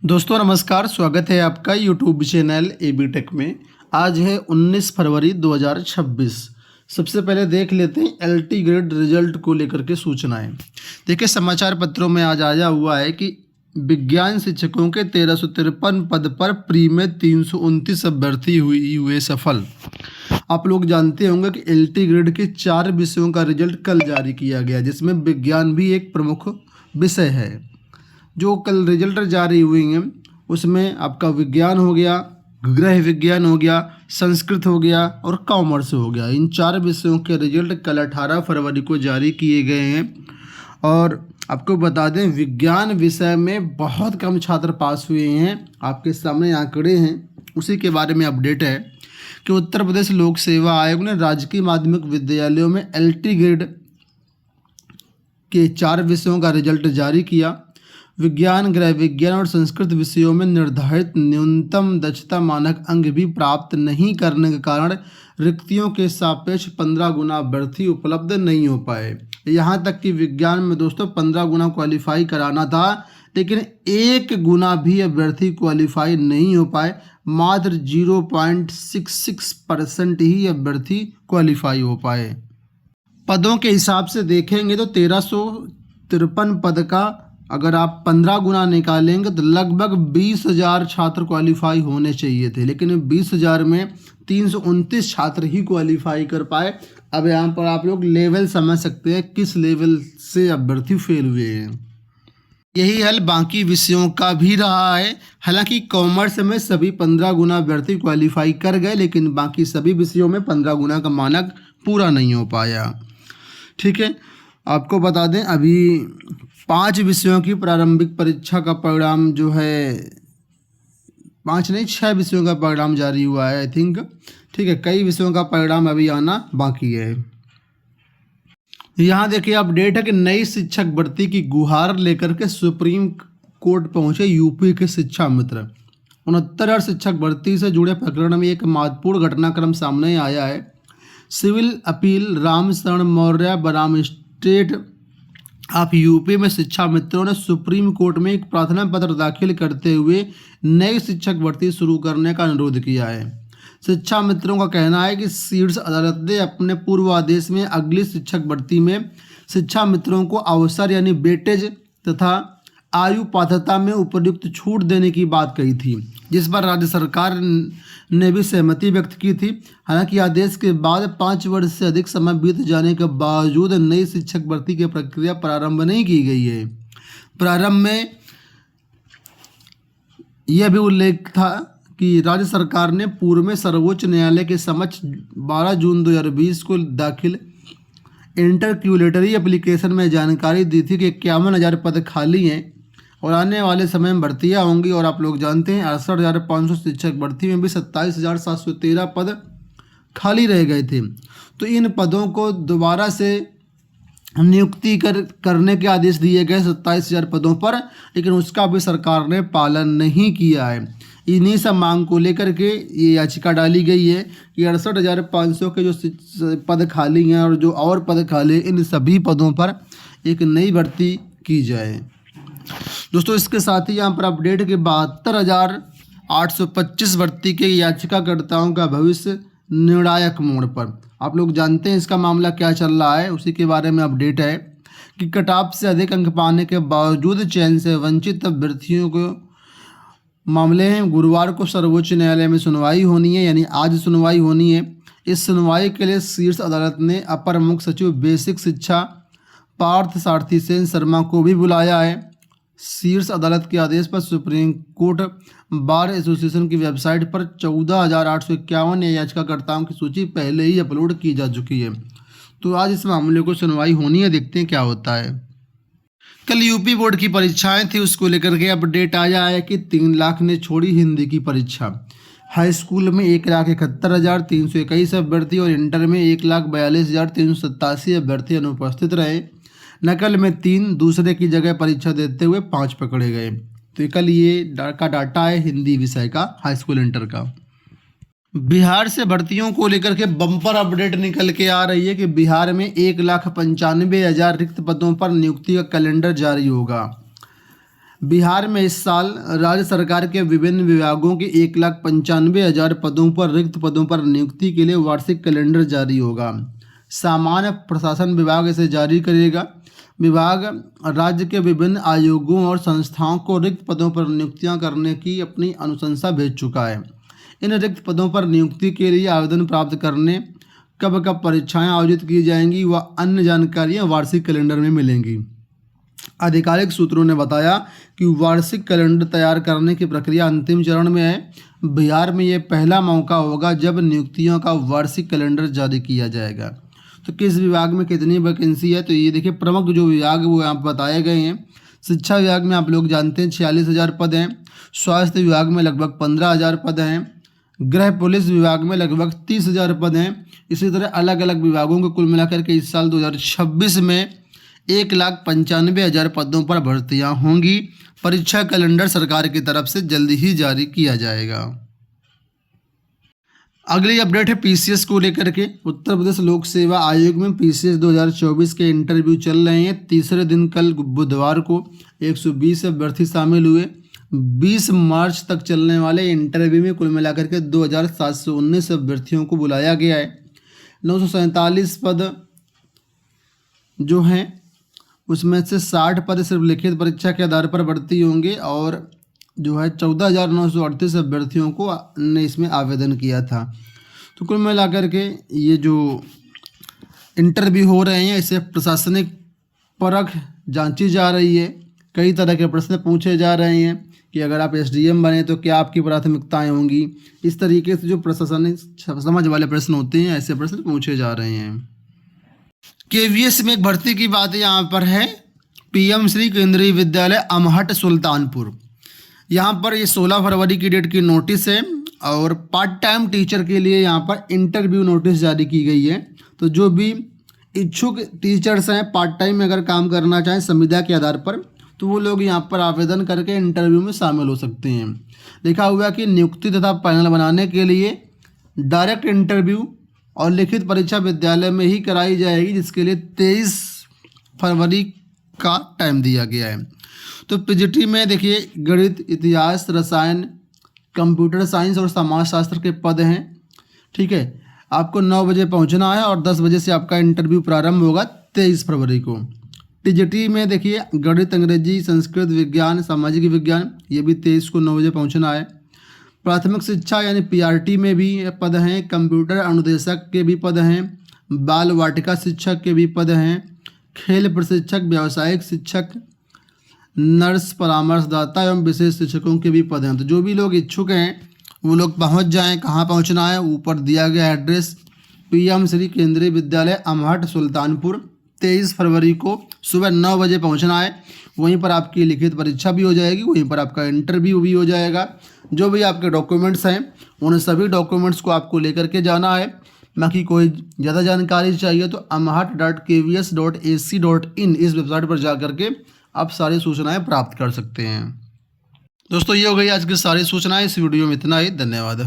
दोस्तों नमस्कार, स्वागत है आपका यूट्यूब चैनल एबी टेक में। आज है 19 फरवरी 2026। सबसे पहले देख लेते हैं एलटी ग्रेड रिजल्ट को लेकर के सूचनाएं। देखिए समाचार पत्रों में आज आया हुआ है कि विज्ञान शिक्षकों के 1353 पद पर प्री में 329 अभ्यर्थी हुए सफल। आप लोग जानते होंगे कि एलटी ग्रेड के 4 विषयों का रिजल्ट कल जारी किया गया, जिसमें विज्ञान भी एक प्रमुख विषय है। जो कल रिजल्ट जारी हुई हैं उसमें आपका विज्ञान हो गया, गृह विज्ञान हो गया, संस्कृत हो गया और कॉमर्स हो गया। इन 4 विषयों के रिजल्ट कल 18 फरवरी को जारी किए गए हैं। और आपको बता दें विज्ञान विषय में बहुत कम छात्र पास हुए हैं। आपके सामने आंकड़े हैं, उसी के बारे में अपडेट है कि उत्तर प्रदेश लोक सेवा आयोग ने राजकीय माध्यमिक विद्यालयों में एलटी ग्रेड के 4 विषयों का रिजल्ट जारी किया। विज्ञान, गृह विज्ञान और संस्कृत विषयों में निर्धारित न्यूनतम दक्षता मानक अंक भी प्राप्त नहीं करने के कारण रिक्तियों के सापेक्ष 15 गुना अभ्यर्थी उपलब्ध नहीं हो पाए। यहाँ तक कि विज्ञान में दोस्तों 15 गुना क्वालिफाई कराना था, लेकिन 1 गुना भी अभ्यर्थी क्वालिफाई नहीं हो पाए। मात्र 0.66% ही अभ्यर्थी क्वालिफाई हो पाए। पदों के हिसाब से देखेंगे तो 1353 पद का अगर आप 15 गुना निकालेंगे तो लगभग 20,000 छात्र क्वालिफाई होने चाहिए थे, लेकिन 20,000 में 329 छात्र ही क्वालिफाई कर पाए। अब यहाँ पर आप लोग लेवल समझ सकते हैं किस लेवल से अभ्यर्थी फेल हुए हैं। यही हल बाकी विषयों का भी रहा है। हालांकि कॉमर्स में सभी 15 गुना अभ्यर्थी क्वालिफाई कर गए, लेकिन बाकी सभी विषयों में 15 गुना का मानक पूरा नहीं हो पाया। ठीक है, आपको बता दें अभी 5 विषयों की प्रारंभिक परीक्षा का परिणाम जो है 5 नहीं 6 विषयों का परिणाम जारी हुआ है आई थिंक। ठीक है, कई विषयों का परिणाम अभी आना बाकी है। यहाँ देखिए अपडेट है कि नई शिक्षक भर्ती की गुहार लेकर के सुप्रीम कोर्ट पहुंचे यूपी के शिक्षा मित्र। 69 शिक्षक भर्ती से जुड़े प्रकरण में एक महत्वपूर्ण घटनाक्रम सामने आया है। सिविल अपील रामशरण मौर्य बनाम स्टेट ऑफ यूपी में शिक्षा मित्रों ने सुप्रीम कोर्ट में एक प्रार्थना पत्र दाखिल करते हुए नई शिक्षक भर्ती शुरू करने का अनुरोध किया है। शिक्षा मित्रों का कहना है कि शीर्ष अदालत ने अपने पूर्व आदेश में अगली शिक्षक भर्ती में शिक्षा मित्रों को अवसर यानी वेटेज तथा आयु पात्रता में उपयुक्त छूट देने की बात कही थी, जिस पर राज्य सरकार ने भी सहमति व्यक्त की थी। हालांकि आदेश के बाद 5 वर्ष से अधिक समय बीत जाने के बावजूद नई शिक्षक भर्ती की प्रक्रिया प्रारंभ नहीं की गई है। प्रारंभ में यह भी उल्लेख था कि राज्य सरकार ने पूर्व में सर्वोच्च न्यायालय के समक्ष 12 जून 2020 को दाखिल इंटरक्यूलेटरी एप्लीकेशन में जानकारी दी थी कि 51,000 पद खाली हैं और आने वाले समय में भर्तियाँ होंगी। और आप लोग जानते हैं 68,500 शिक्षक भर्ती में भी 27,713 पद खाली रह गए थे। तो इन पदों को दोबारा से नियुक्ति करने के आदेश दिए गए 27,000 पदों पर, लेकिन उसका भी सरकार ने पालन नहीं किया है। इन्हीं सब मांग को लेकर के ये याचिका डाली गई है कि 68,500 के जो पद खाली हैं और जो और पद खाली हैं इन सभी पदों पर एक नई भर्ती की जाए। दोस्तों इसके साथ ही यहाँ पर अपडेट के 72,825 भर्ती के याचिकाकर्ताओं का भविष्य निर्णायक मोड़ पर। आप लोग जानते हैं इसका मामला क्या चल रहा है, उसी के बारे में अपडेट है कि कट ऑफ से अधिक अंक पाने के बावजूद चयन से वंचित अभ्यर्थियों को मामले हैं। गुरुवार को सर्वोच्च न्यायालय में सुनवाई होनी है, यानी आज सुनवाई होनी है। इस सुनवाई के लिए शीर्ष अदालत ने अपर मुख्य सचिव बेसिक शिक्षा पार्थ सारथी सेन शर्मा को भी बुलाया है। शीर्ष अदालत के आदेश पर सुप्रीम कोर्ट बार एसोसिएशन की वेबसाइट पर 14,851 याचिकाकर्ताओं की सूची पहले ही अपलोड की जा चुकी है। तो आज इस मामले को सुनवाई होनी है, देखते हैं क्या होता है। कल यूपी बोर्ड की परीक्षाएं थी, उसको लेकर के अपडेट आया है कि 3 लाख ने छोड़ी हिंदी की परीक्षा। हाई स्कूल में 1,71,321 अभ्यर्थी और इंटर में 1,42,387 अभ्यर्थी अनुपस्थित रहे। नकल में 3, दूसरे की जगह परीक्षा देते हुए 5 पकड़े गए। तो कल ये डाटा है हिंदी विषय का, हाई स्कूल इंटर का। बिहार से भर्तियों को लेकर के बम्पर अपडेट निकल के आ रही है कि बिहार में 1,95,000 रिक्त पदों पर नियुक्ति का कैलेंडर जारी होगा। बिहार में इस साल राज्य सरकार के विभिन्न विभागों के 1,95,000 पदों पर रिक्त पदों पर नियुक्ति के लिए वार्षिक कैलेंडर जारी होगा। सामान्य प्रशासन विभाग इसे जारी करेगा। विभाग राज्य के विभिन्न आयोगों और संस्थाओं को रिक्त पदों पर नियुक्तियां करने की अपनी अनुशंसा भेज चुका है। इन रिक्त पदों पर नियुक्ति के लिए आवेदन प्राप्त करने, कब कब परीक्षाएं आयोजित की जाएंगी व अन्य जानकारियां वार्षिक कैलेंडर में मिलेंगी। आधिकारिक सूत्रों ने बताया कि वार्षिक कैलेंडर तैयार करने की प्रक्रिया अंतिम चरण में है। बिहार में ये पहला मौका होगा जब नियुक्तियों का वार्षिक कैलेंडर जारी किया जाएगा। तो किस विभाग में कितनी वैकेंसी है, तो ये देखिए प्रमुख जो विभाग वो यहाँ पर बताए गए हैं। शिक्षा विभाग में आप लोग जानते हैं 46,000 पद हैं। स्वास्थ्य विभाग में लगभग 15,000 पद हैं। गृह पुलिस विभाग में लगभग 30,000 पद हैं। इसी तरह अलग अलग विभागों को कुल मिलाकर के इस साल 2026 में 1,95,000 पदों पर भर्तियां होंगी। परीक्षा कैलेंडर सरकार की तरफ से जल्दी ही जारी किया जाएगा। अगली अपडेट है पीसीएस को लेकर के। उत्तर प्रदेश लोक सेवा आयोग में पीसीएस 2024 के इंटरव्यू चल रहे हैं। तीसरे दिन कल बुधवार को 120 अभ्यर्थी शामिल हुए। 20 मार्च तक चलने वाले इंटरव्यू में कुल मिलाकर के 2,719 अभ्यर्थियों को बुलाया गया है। 947 पद जो हैं उसमें से 60 पद सिर्फ लिखित परीक्षा के आधार पर भर्ती होंगे और जो है 14,938 अभ्यर्थियों को ने इसमें आवेदन किया था। तो कुल मिलाकर के ये जो इंटरव्यू हो रहे हैं इसे प्रशासनिक परख जांची जा रही है। कई तरह के प्रश्न पूछे जा रहे हैं कि अगर आप एसडीएम बने तो क्या आपकी प्राथमिकताएं होंगी। इस तरीके से जो प्रशासनिक समझ वाले प्रश्न होते हैं ऐसे प्रश्न पूछे जा रहे हैं। केवीएस में एक भर्ती की बात यहाँ पर है। पीएम श्री केंद्रीय विद्यालय अमहट सुल्तानपुर, यहाँ पर ये 16 फरवरी की डेट की नोटिस है और पार्ट टाइम टीचर के लिए यहाँ पर इंटरव्यू नोटिस जारी की गई है। तो जो भी इच्छुक टीचर्स हैं पार्ट टाइम में अगर काम करना चाहें संविदा के आधार पर तो वो लोग यहाँ पर आवेदन करके इंटरव्यू में शामिल हो सकते हैं। लिखा हुआ कि नियुक्ति तथा पैनल बनाने के लिए डायरेक्ट इंटरव्यू और लिखित परीक्षा विद्यालय में ही कराई जाएगी, जिसके लिए 23 फरवरी का टाइम दिया गया है। तो पीजीटी में देखिए गणित, इतिहास, रसायन, कंप्यूटर साइंस और समाजशास्त्र के पद हैं। ठीक है, आपको 9 बजे पहुंचना है और 10 बजे से आपका इंटरव्यू प्रारंभ होगा 23 फरवरी को। टीजीटी में देखिए गणित, अंग्रेजी, संस्कृत, विज्ञान, सामाजिक विज्ञान, ये भी 23 को 9 बजे पहुंचना है। प्राथमिक शिक्षा यानी पीआरटी में भी पद हैं। कंप्यूटर अनुदेशक के भी पद हैं। बाल वाटिका शिक्षक के भी पद हैं। खेल प्रशिक्षक, व्यावसायिक शिक्षक, नर्स, परामर्शदाता एवं विशेष शिक्षकों के भी पद हैं। तो जो भी लोग इच्छुक हैं वो लोग पहुंच जाएं। कहाँ पहुंचना है, ऊपर दिया गया एड्रेस पीएम श्री केंद्रीय विद्यालय अमहट सुल्तानपुर, 23 फरवरी को सुबह 9 बजे पहुंचना है। वहीं पर आपकी लिखित परीक्षा भी हो जाएगी, वहीं पर आपका इंटरव्यू भी हो जाएगा। जो भी आपके डॉक्यूमेंट्स हैं उन सभी डॉक्यूमेंट्स को आपको लेकर के जाना है। बाकी कोई ज़्यादा जानकारी चाहिए तो amhat.kvs.ac.in इस वेबसाइट पर जा करके आप सारी सूचनाएं प्राप्त कर सकते हैं। दोस्तों ये हो गई आज की सारी सूचनाएं। इस वीडियो में इतना ही। धन्यवाद।